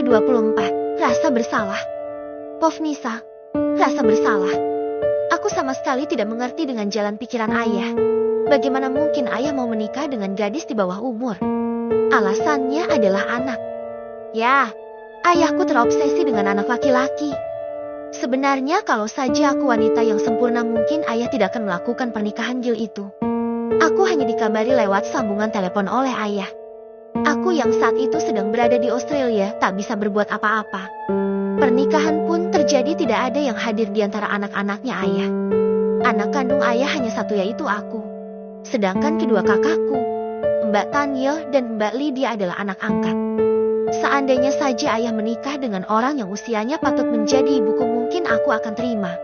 ke-24, rasa bersalah. Povnisa, rasa bersalah. Aku sama sekali tidak mengerti dengan jalan pikiran ayah. Bagaimana mungkin ayah mau menikah dengan gadis di bawah umur? Alasannya adalah anak. Ya, ayahku terobsesi dengan anak laki-laki. Sebenarnya kalau saja aku wanita yang sempurna mungkin ayah tidak akan melakukan pernikahan gil itu. Aku hanya dikabari lewat sambungan telepon oleh ayah. Aku yang saat itu sedang berada di Australia tak bisa berbuat apa-apa. Pernikahan pun terjadi, tidak ada yang hadir di antara anak-anaknya ayah. Anak kandung ayah hanya satu, yaitu aku. Sedangkan kedua kakakku, Mbak Tanya dan Mbak Lydia adalah anak angkat. Seandainya saja ayah menikah dengan orang yang usianya patut menjadi ibuku, mungkin aku akan terima.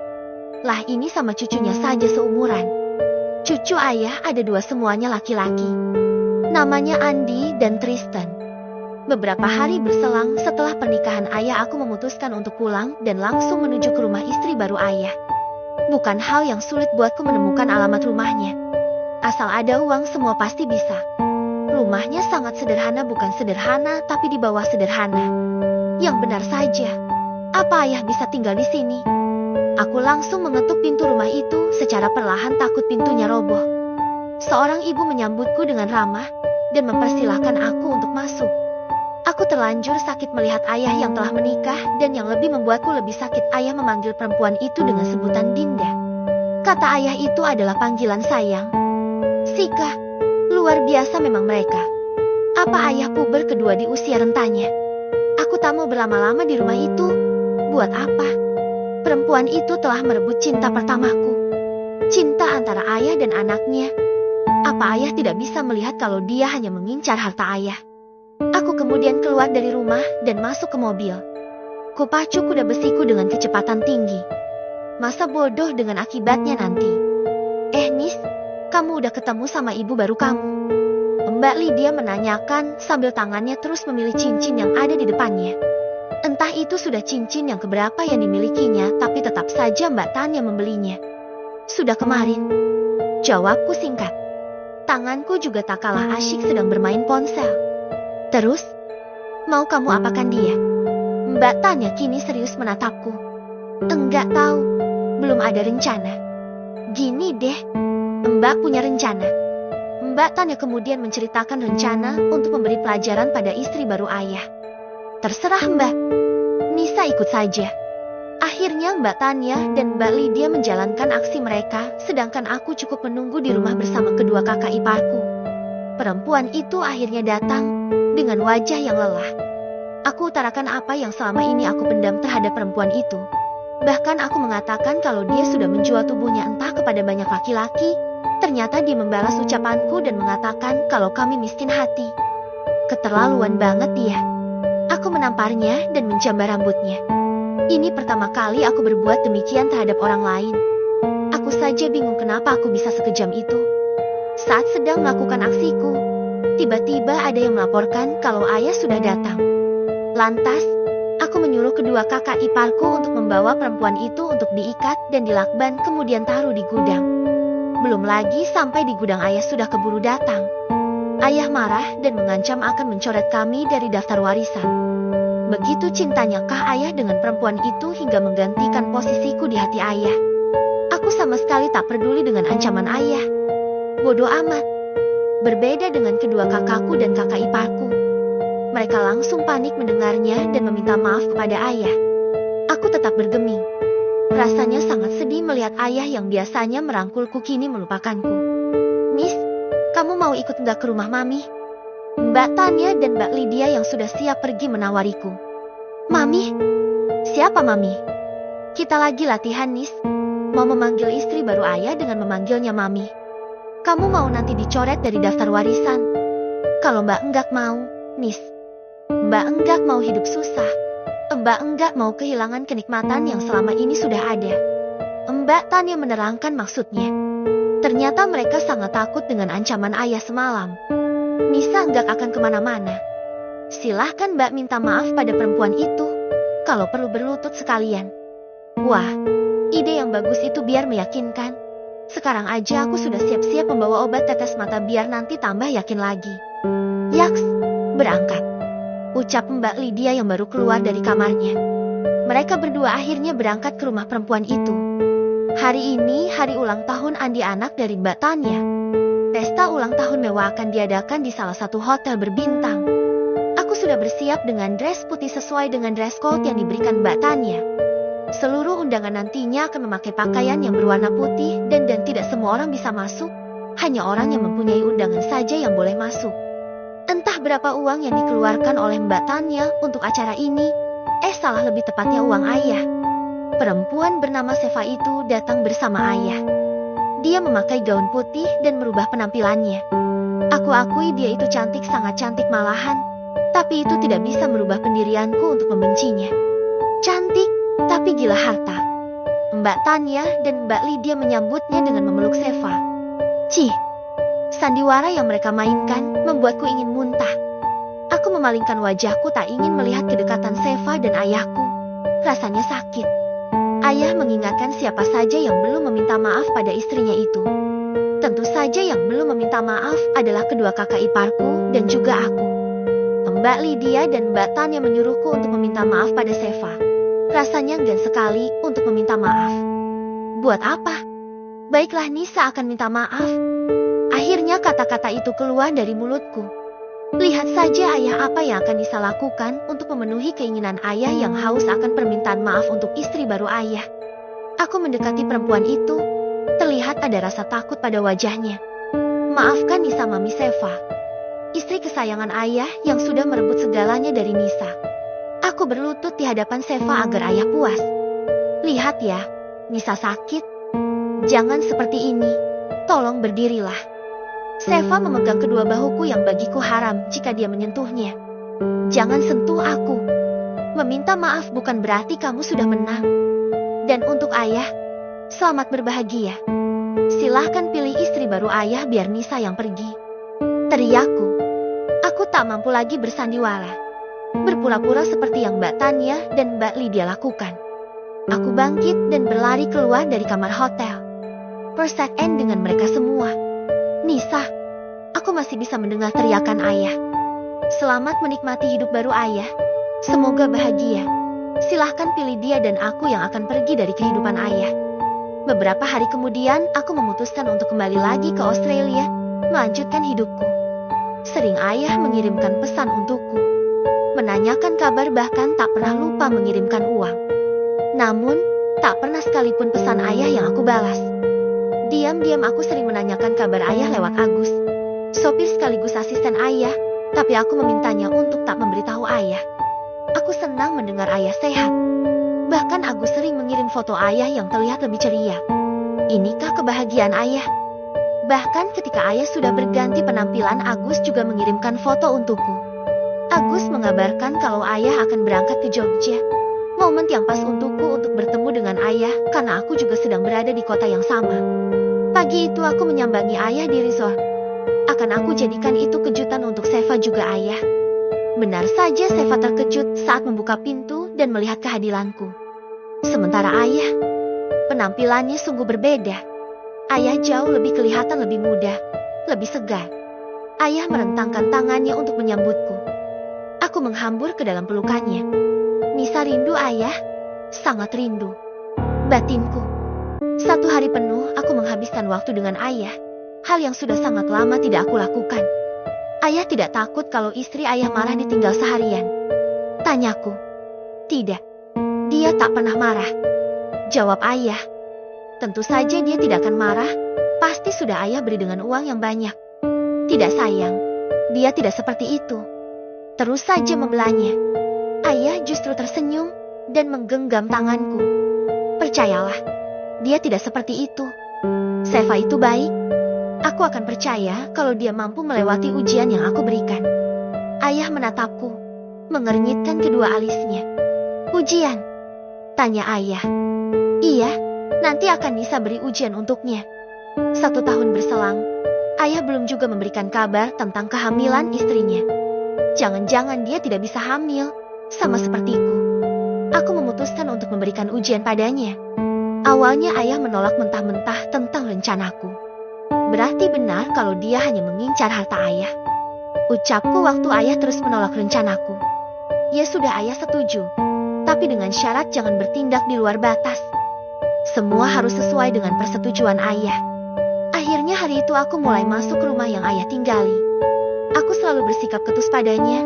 Lah, ini sama cucunya saja seumuran. Cucu ayah ada dua, semuanya laki-laki. Namanya Andi dan Tristan. Beberapa hari berselang setelah pernikahan ayah, aku memutuskan untuk pulang dan langsung menuju ke rumah istri baru ayah. Bukan hal yang sulit buatku menemukan alamat rumahnya. Asal ada uang semua pasti bisa. Rumahnya sangat sederhana, bukan sederhana tapi di bawah sederhana. Yang benar saja, apa ayah bisa tinggal di sini? Aku langsung mengetuk pintu rumah itu secara perlahan, takut pintunya roboh. Seorang ibu menyambutku dengan ramah dan mempersilahkan aku untuk masuk. Aku terlanjur sakit melihat ayah yang telah menikah, dan yang lebih membuatku lebih sakit, ayah memanggil perempuan itu dengan sebutan Dinda. Kata ayah itu adalah panggilan sayang. Sika, luar biasa memang mereka. Apa ayah puber kedua di usia rentanya? Aku tak mau berlama-lama di rumah itu. Buat apa? Perempuan itu telah merebut cinta pertamaku. Cinta antara ayah dan anaknya. Apa ayah tidak bisa melihat kalau dia hanya mengincar harta ayah? Aku kemudian keluar dari rumah dan masuk ke mobil. Kupacu kuda besiku dengan kecepatan tinggi. Masa bodoh dengan akibatnya nanti. Nis, kamu udah ketemu sama ibu baru kamu? Mbak Lydia menanyakan sambil tangannya terus memilih cincin yang ada di depannya. Entah itu sudah cincin yang keberapa yang dimilikinya, tapi tetap saja Mbak Tanya membelinya. Sudah kemarin, jawabku singkat. Tanganku juga tak kalah asyik sedang bermain ponsel. Terus, mau kamu apakan dia? Mbak Tanya kini serius menatapku. Enggak tahu, belum ada rencana. Gini deh, Mbak punya rencana. Mbak Tanya kemudian menceritakan rencana untuk memberi pelajaran pada istri baru ayah. Terserah Mbak, Nisa ikut saja. Akhirnya Mbak Tanya dan Mbak Lydia menjalankan aksi mereka, sedangkan aku cukup menunggu di rumah bersama kedua kakak iparku. Perempuan itu akhirnya datang dengan wajah yang lelah. Aku utarakan apa yang selama ini aku pendam terhadap perempuan itu. Bahkan aku mengatakan kalau dia sudah menjual tubuhnya entah kepada banyak laki-laki. Ternyata dia membalas ucapanku dan mengatakan kalau kami miskin hati. Keterlaluan banget dia. Aku menamparnya dan menjambar rambutnya. Ini pertama kali aku berbuat demikian terhadap orang lain. Aku saja bingung kenapa aku bisa sekejam itu. Saat sedang melakukan aksiku, tiba-tiba ada yang melaporkan kalau ayah sudah datang. Lantas, aku menyuruh kedua kakak iparku untuk membawa perempuan itu untuk diikat dan dilakban kemudian taruh di gudang. Belum lagi sampai di gudang ayah sudah keburu datang. Ayah marah dan mengancam akan mencoret kami dari daftar warisan. Begitu cintanya kah ayah dengan perempuan itu hingga menggantikan posisiku di hati ayah. Aku sama sekali tak peduli dengan ancaman ayah. Bodoh amat. Berbeda dengan kedua kakakku dan kakak iparku. Mereka langsung panik mendengarnya dan meminta maaf kepada ayah. Aku tetap bergeming. Rasanya sangat sedih melihat ayah yang biasanya merangkulku kini melupakanku. Nis, kamu mau ikut nggak ke rumah mami? Mbak Tanya dan Mbak Lydia yang sudah siap pergi menawariku. Mami? Siapa mami? Kita lagi latihan Nis. Mau memanggil istri baru ayah dengan memanggilnya mami. Kamu mau nanti dicoret dari daftar warisan? Kalau Mbak Enggak mau, Nis. Mbak Enggak mau hidup susah. Mbak Enggak mau kehilangan kenikmatan yang selama ini sudah ada. Mbak Tanya menerangkan maksudnya. Ternyata mereka sangat takut dengan ancaman ayah semalam. Nisa enggak akan kemana-mana. Silahkan Mbak minta maaf pada perempuan itu. Kalau perlu berlutut sekalian. Wah, ide yang bagus itu biar meyakinkan. Sekarang aja aku sudah siap-siap membawa obat tetes mata biar nanti tambah yakin lagi. Yaks, berangkat. ucap Mbak Lydia yang baru keluar dari kamarnya. Mereka berdua akhirnya berangkat ke rumah perempuan itu. Hari ini hari ulang tahun Andi, anak dari Mbak Tanya. Pesta ulang tahun mewah akan diadakan di salah satu hotel berbintang. Aku sudah bersiap dengan dress putih sesuai dengan dress code yang diberikan Mbak Tanya. Seluruh undangan nantinya akan memakai pakaian yang berwarna putih dan tidak semua orang bisa masuk. Hanya orang yang mempunyai undangan saja yang boleh masuk. Entah berapa uang yang dikeluarkan oleh Mbak Tanya untuk acara ini. Salah, lebih tepatnya uang ayah. Perempuan bernama Seva itu datang bersama ayah. Dia memakai gaun putih dan merubah penampilannya. Aku akui dia itu cantik, sangat cantik malahan. Tapi itu tidak bisa merubah pendirianku untuk membencinya. Cantik, tapi gila harta. Mbak Tanya dan Mbak Lydia menyambutnya dengan memeluk Seva. Cih, sandiwara yang mereka mainkan membuatku ingin muntah. Aku memalingkan wajahku, tak ingin melihat kedekatan Seva dan ayahku. Rasanya sakit. Ayah mengingatkan siapa saja yang belum meminta maaf pada istrinya itu. Tentu saja yang belum meminta maaf adalah kedua kakak iparku dan juga aku. Mbak Lydia dan Mbak Tanya menyuruhku untuk meminta maaf pada Seva. Rasanya enggan sekali untuk meminta maaf. Buat apa? Baiklah, Nisa akan minta maaf. Akhirnya kata-kata itu keluar dari mulutku. Lihat saja ayah apa yang akan Nisa lakukan untuk memenuhi keinginan ayah yang haus akan permintaan maaf untuk istri baru ayah. Aku mendekati perempuan itu. Terlihat ada rasa takut pada wajahnya. Maafkan Nisa, Mami Seva. Istri kesayangan ayah yang sudah merebut segalanya dari Nisa. Aku berlutut di hadapan Seva agar ayah puas. Lihat ya, Nisa sakit. Jangan seperti ini. Tolong berdirilah. Seva memegang kedua bahuku yang bagiku haram jika dia menyentuhnya. Jangan sentuh aku. Meminta maaf bukan berarti kamu sudah menang. Dan untuk ayah, selamat berbahagia. Silahkan pilih istri baru ayah biar Nisa yang pergi. Teriakku. Aku tak mampu lagi bersandiwara. Berpura-pura seperti yang Mbak Tanya dan Mbak Lydia lakukan. Aku bangkit dan berlari keluar dari kamar hotel. Persamaan dengan mereka semua. Nisa, aku masih bisa mendengar teriakan ayah. Selamat menikmati hidup baru ayah. Semoga bahagia. Silahkan pilih dia dan aku yang akan pergi dari kehidupan ayah. Beberapa hari kemudian aku memutuskan untuk kembali lagi ke Australia, melanjutkan hidupku. Sering ayah mengirimkan pesan untukku. Menanyakan kabar, bahkan tak pernah lupa mengirimkan uang. Namun, tak pernah sekalipun pesan ayah yang aku balas. Diam-diam aku sering menanyakan kabar ayah lewat Agus, sopir sekaligus asisten ayah, tapi aku memintanya untuk tak memberitahu ayah. Aku senang mendengar ayah sehat. Bahkan Agus sering mengirim foto ayah yang terlihat lebih ceria. Inikah kebahagiaan ayah? Bahkan ketika ayah sudah berganti penampilan, Agus juga mengirimkan foto untukku. Agus mengabarkan kalau ayah akan berangkat ke Jogja. Momen yang pas untukku untuk bertemu dengan ayah karena aku juga sedang berada di kota yang sama. Pagi itu aku menyambangi ayah di resort. Akan aku jadikan itu kejutan untuk Seva juga ayah. Benar saja Seva terkejut saat membuka pintu dan melihat kehadiranku. Sementara ayah, penampilannya sungguh berbeda. Ayah jauh lebih kelihatan lebih muda, lebih segar. Ayah merentangkan tangannya untuk menyambutku. Aku menghambur ke dalam pelukannya. Nisa rindu ayah, sangat rindu. Batinku. 1 hari penuh aku menghabiskan waktu dengan ayah. Hal yang sudah sangat lama tidak aku lakukan. Ayah tidak takut kalau istri ayah marah ditinggal seharian? Tanyaku. Tidak. Dia tak pernah marah. Jawab ayah. Tentu saja dia tidak akan marah. Pasti sudah ayah beri dengan uang yang banyak. Tidak sayang. Dia tidak seperti itu. Terus saja membelanya. Ayah justru tersenyum dan menggenggam tanganku. Percayalah. Dia tidak seperti itu. Seva itu baik. Aku akan percaya kalau dia mampu melewati ujian yang aku berikan. Ayah menatapku, mengernyitkan kedua alisnya. Ujian? Tanya ayah. Iya, nanti akan Nisa beri ujian untuknya. 1 tahun berselang, ayah belum juga memberikan kabar tentang kehamilan istrinya. Jangan-jangan dia tidak bisa hamil, sama sepertiku. Aku memutuskan untuk memberikan ujian padanya. Awalnya ayah menolak mentah-mentah tentang rencanaku. Berarti benar kalau dia hanya mengincar harta ayah. Ucapku waktu ayah terus menolak rencanaku. Ya sudah, ayah setuju. Tapi dengan syarat jangan bertindak di luar batas. Semua harus sesuai dengan persetujuan ayah. Akhirnya hari itu aku mulai masuk ke rumah yang ayah tinggali. Aku selalu bersikap ketus padanya.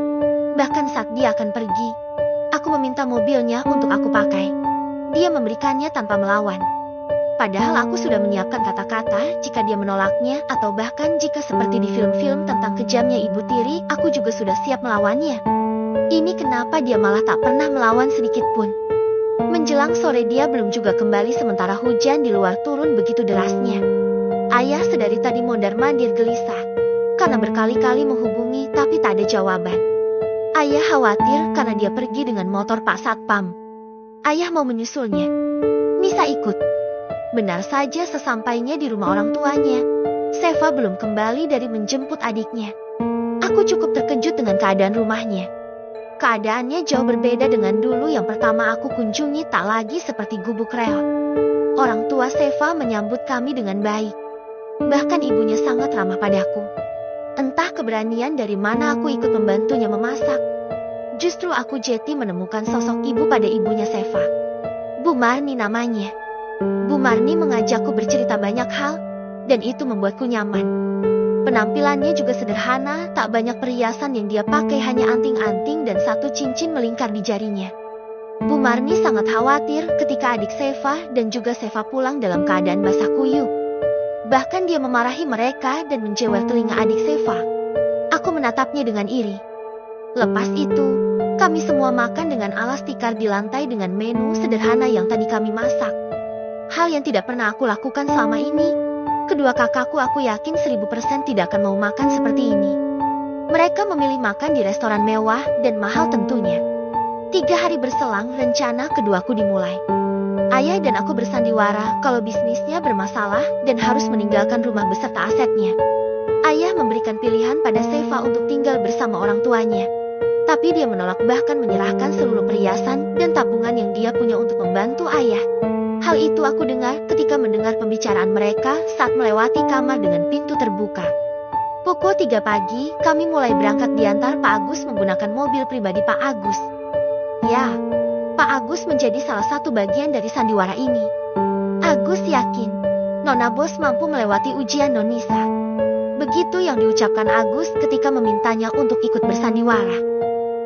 Bahkan saat dia akan pergi, aku meminta mobilnya untuk aku pakai. Dia memberikannya tanpa melawan. Padahal aku sudah menyiapkan kata-kata jika dia menolaknya, atau bahkan jika seperti di film-film tentang kejamnya ibu tiri, aku juga sudah siap melawannya. Ini kenapa dia malah tak pernah melawan sedikit pun. Menjelang sore dia belum juga kembali sementara hujan di luar turun begitu derasnya. Ayah sedari tadi mondar-mandir gelisah, karena berkali-kali menghubungi tapi tak ada jawaban. Ayah khawatir karena dia pergi dengan motor Pak Satpam. Ayah mau menyusulnya. Nisa ikut. Benar saja sesampainya di rumah orang tuanya, Seva belum kembali dari menjemput adiknya. Aku cukup terkejut dengan keadaan rumahnya. Keadaannya jauh berbeda dengan dulu yang pertama aku kunjungi, tak lagi seperti gubuk reot. Orang tua Seva menyambut kami dengan baik. Bahkan ibunya sangat ramah padaku. Entah keberanian dari mana aku ikut membantunya memasak. Justru aku jeti menemukan sosok ibu pada ibunya Seva. Bu Marni namanya. Bu Marni mengajakku bercerita banyak hal, dan itu membuatku nyaman. Penampilannya juga sederhana, tak banyak perhiasan yang dia pakai, hanya anting-anting dan satu cincin melingkar di jarinya. Bu Marni sangat khawatir ketika adik Seva dan juga Seva pulang dalam keadaan basah kuyup. Bahkan dia memarahi mereka dan menjewer telinga adik Seva. Aku menatapnya dengan iri. Lepas itu, kami semua makan dengan alas tikar di lantai dengan menu sederhana yang tadi kami masak. Hal yang tidak pernah aku lakukan selama ini. Kedua kakakku aku yakin 1000% tidak akan mau makan seperti ini. Mereka memilih makan di restoran mewah dan mahal tentunya. 3 hari berselang rencana keduaku dimulai. Ayah dan aku bersandiwara kalau bisnisnya bermasalah dan harus meninggalkan rumah beserta asetnya. Ayah memberikan pilihan pada Seva untuk tinggal bersama orang tuanya. Tapi dia menolak, bahkan menyerahkan seluruh perhiasan dan tabungan yang dia punya untuk membantu ayah. Hal itu aku dengar ketika mendengar pembicaraan mereka saat melewati kamar dengan pintu terbuka. Pukul 3 pagi, kami mulai berangkat diantar Pak Agus menggunakan mobil pribadi Pak Agus. Ya, Pak Agus menjadi salah satu bagian dari sandiwara ini. Agus yakin Nona Bos mampu melewati ujian Nonisa. Begitu yang diucapkan Agus ketika memintanya untuk ikut bersandiwara.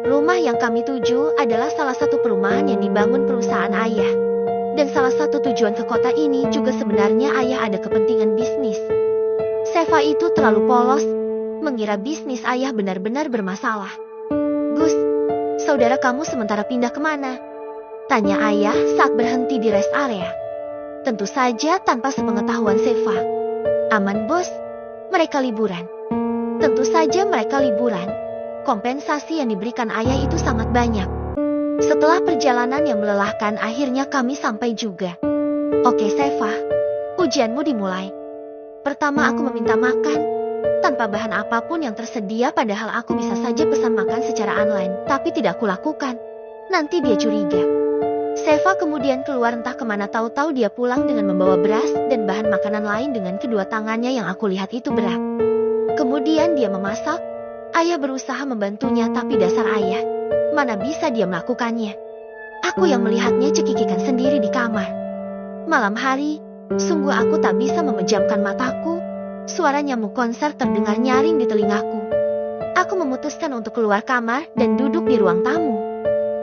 Rumah yang kami tuju adalah salah satu perumahan yang dibangun perusahaan ayah. Dan salah satu tujuan ke kota ini juga sebenarnya ayah ada kepentingan bisnis. Seva itu terlalu polos, mengira bisnis ayah benar-benar bermasalah. Gus, saudara kamu sementara pindah kemana? Tanya ayah saat berhenti di rest area. Tentu saja tanpa sepengetahuan Seva. Aman bos, mereka liburan. Tentu saja mereka liburan. Kompensasi yang diberikan ayah itu sangat banyak. Setelah perjalanan yang melelahkan, akhirnya kami sampai juga. Oke Seva, ujianmu dimulai. Pertama aku meminta makan, tanpa bahan apapun yang tersedia, padahal aku bisa saja pesan makan secara online, tapi tidak aku lakukan. Nanti dia curiga. Seva kemudian keluar entah kemana, tahu-tahu dia pulang dengan membawa beras dan bahan makanan lain dengan kedua tangannya yang aku lihat itu berat. Kemudian dia memasak, ayah berusaha membantunya tapi dasar ayah. Mana bisa dia melakukannya? Aku yang melihatnya cekikikan sendiri di kamar. Malam hari, sungguh aku tak bisa memejamkan mataku. Suara nyamuk konser terdengar nyaring di telingaku. Aku memutuskan untuk keluar kamar dan duduk di ruang tamu.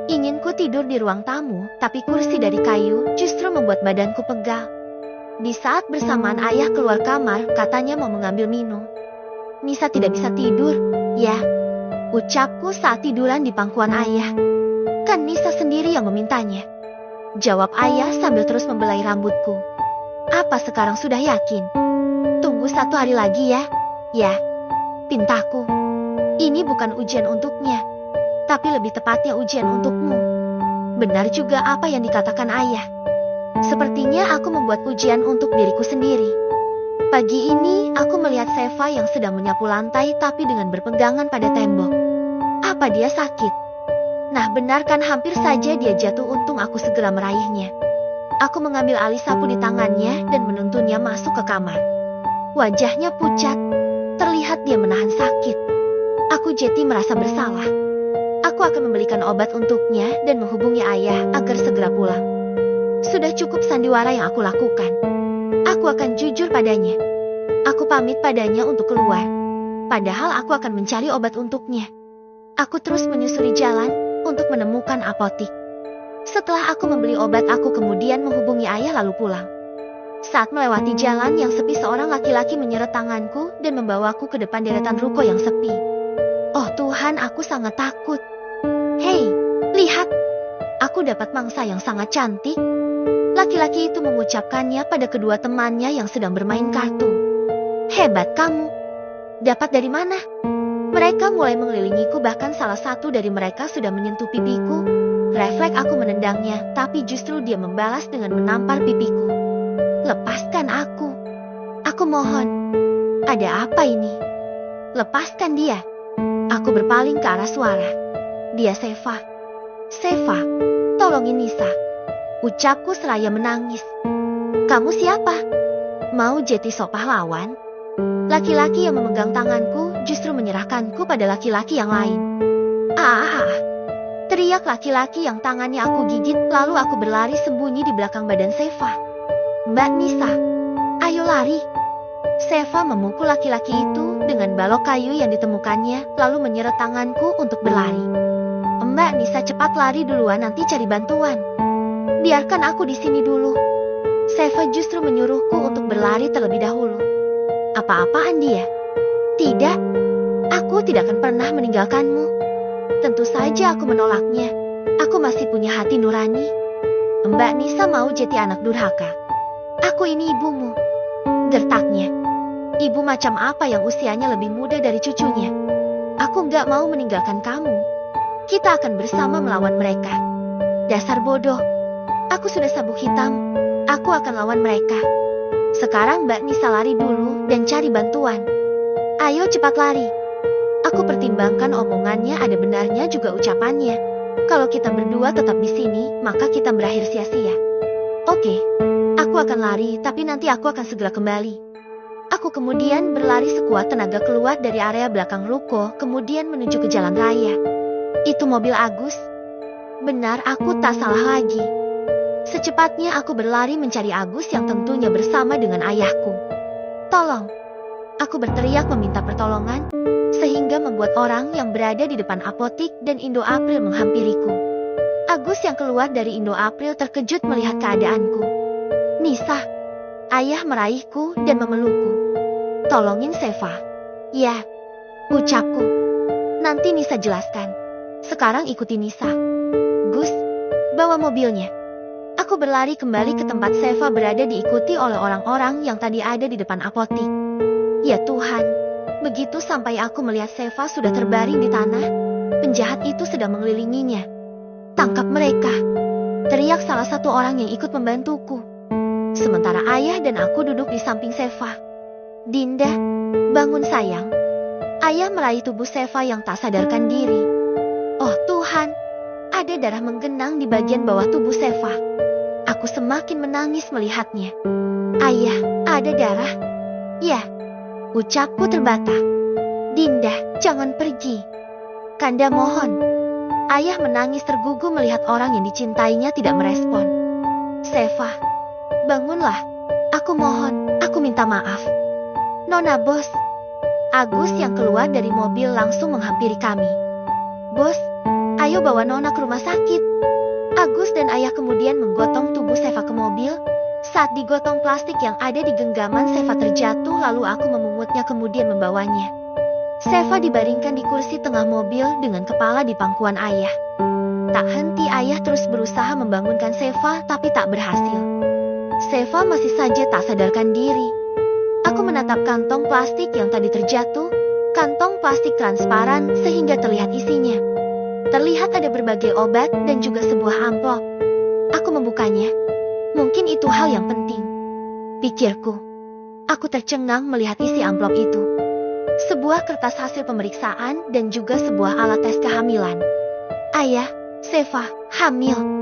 Inginku tidur di ruang tamu, tapi kursi dari kayu justru membuat badanku pegal. Di saat bersamaan ayah keluar kamar, katanya mau mengambil minum. Nisa tidak bisa tidur, ya. Ucapku saat tiduran di pangkuan ayah. Kan Nisa sendiri yang memintanya. Jawab ayah sambil terus membelai rambutku. Apa sekarang sudah yakin? Tunggu 1 hari lagi ya. Ya, pintaku. Ini bukan ujian untuknya, tapi lebih tepatnya ujian untukmu. Benar juga apa yang dikatakan ayah. Sepertinya aku membuat ujian untuk diriku sendiri. Pagi ini aku melihat Seva yang sedang menyapu lantai tapi dengan berpegangan pada tembok. Apa dia sakit? Nah benar kan, hampir saja dia jatuh, untung aku segera meraihnya. Aku mengambil alih sapu di tangannya dan menuntunnya masuk ke kamar. Wajahnya pucat, terlihat dia menahan sakit. Aku jeti merasa bersalah. Aku akan membelikan obat untuknya dan menghubungi ayah agar segera pulang. Sudah cukup sandiwara yang aku lakukan. Aku akan jujur padanya. Aku pamit padanya untuk keluar. Padahal aku akan mencari obat untuknya. Aku terus menyusuri jalan untuk menemukan apotik. Setelah aku membeli obat, aku kemudian menghubungi ayah lalu pulang. Saat melewati jalan yang sepi, seorang laki-laki menyeret tanganku dan membawaku ke depan deretan ruko yang sepi. Oh Tuhan, aku sangat takut. Hei, lihat. Aku dapat mangsa yang sangat cantik. Laki-laki itu mengucapkannya pada kedua temannya yang sedang bermain kartu. Hebat kamu. Dapat dari mana? Mereka mulai mengelilingiku, bahkan salah satu dari mereka sudah menyentuh pipiku. Refleks aku menendangnya, tapi justru dia membalas dengan menampar pipiku. Lepaskan aku. Aku mohon. Ada apa ini? Lepaskan dia. Aku berpaling ke arah suara. Dia Seva. Seva, tolongin Nisa. Ucapku seraya menangis. Kamu siapa? Mau jadi sok pahlawan? Laki-laki yang memegang tanganku justru menyerahkanku pada laki-laki yang lain. Teriak laki-laki yang tangannya aku gigit, lalu aku berlari sembunyi di belakang badan Seva. Mbak Nisa, ayo lari. Seva memukul laki-laki itu dengan balok kayu yang ditemukannya, lalu menyeret tanganku untuk berlari. Mbak Nisa, cepat lari duluan, nanti cari bantuan. Biarkan aku di sini dulu. Seva justru menyuruhku untuk berlari terlebih dahulu. Apa-apaan dia? Tidak, aku tidak akan pernah meninggalkanmu. Tentu saja aku menolaknya. Aku masih punya hati nurani. Mbak Nisa mau jadi anak durhaka. Aku ini ibumu. Gertaknya. Ibu macam apa yang usianya lebih muda dari cucunya? Aku nggak mau meninggalkan kamu. Kita akan bersama melawan mereka. Dasar bodoh. Aku sudah sabuk hitam. Aku akan lawan mereka. Sekarang Mbak Nisa lari dulu dan cari bantuan. Ayo cepat lari. Aku pertimbangkan omongannya, ada benarnya juga ucapannya. Kalau kita berdua tetap di sini, maka kita berakhir sia-sia. Oke, aku akan lari, tapi nanti aku akan segera kembali. Aku kemudian berlari sekuat tenaga keluar dari area belakang ruko, kemudian menuju ke jalan raya. Itu mobil Agus. Benar, aku tak salah lagi. Secepatnya aku berlari mencari Agus yang tentunya bersama dengan ayahku. Tolong. Aku berteriak meminta pertolongan, sehingga membuat orang yang berada di depan apotik dan Indo April menghampiriku. Agus yang keluar dari Indo April terkejut melihat keadaanku. Nisa. Ayah meraihku dan memelukku. Tolongin Seva. Ya, ucapku. Nanti Nisa jelaskan. Sekarang ikuti Nisa. Gus, bawa mobilnya. Aku berlari kembali ke tempat Seva berada, diikuti oleh orang-orang yang tadi ada di depan apotik. Ya Tuhan, begitu sampai aku melihat Seva sudah terbaring di tanah, penjahat itu sedang mengelilinginya. Tangkap mereka, teriak salah satu orang yang ikut membantuku. Sementara ayah dan aku duduk di samping Seva. Dinda, bangun sayang. Ayah meraih tubuh Seva yang tak sadarkan diri. Oh Tuhan, ada darah menggenang di bagian bawah tubuh Seva. Aku semakin menangis melihatnya. Ayah, ada darah? Ya, ucapku terbata. Dinda, jangan pergi. Kanda mohon. Ayah menangis tergugu melihat orang yang dicintainya tidak merespon. Seva, bangunlah. Aku mohon, aku minta maaf. Nona Bos. Agus yang keluar dari mobil langsung menghampiri kami. Bos, ayo bawa Nona ke rumah sakit. Agus dan ayah kemudian menggotong tubuh Seva ke mobil. Saat digotong, plastik yang ada di genggaman Seva terjatuh, lalu aku memungutnya kemudian membawanya. Seva dibaringkan di kursi tengah mobil dengan kepala di pangkuan ayah. Tak henti ayah terus berusaha membangunkan Seva, tapi tak berhasil. Seva masih saja tak sadarkan diri. Aku menatap kantong plastik yang tadi terjatuh. Kantong plastik transparan sehingga terlihat isinya. Terlihat ada berbagai obat dan juga sebuah amplop. Aku membukanya. Mungkin itu hal yang penting, pikirku. Aku tercengang melihat isi amplop itu. Sebuah kertas hasil pemeriksaan dan juga sebuah alat tes kehamilan. Ayah, Seva, hamil.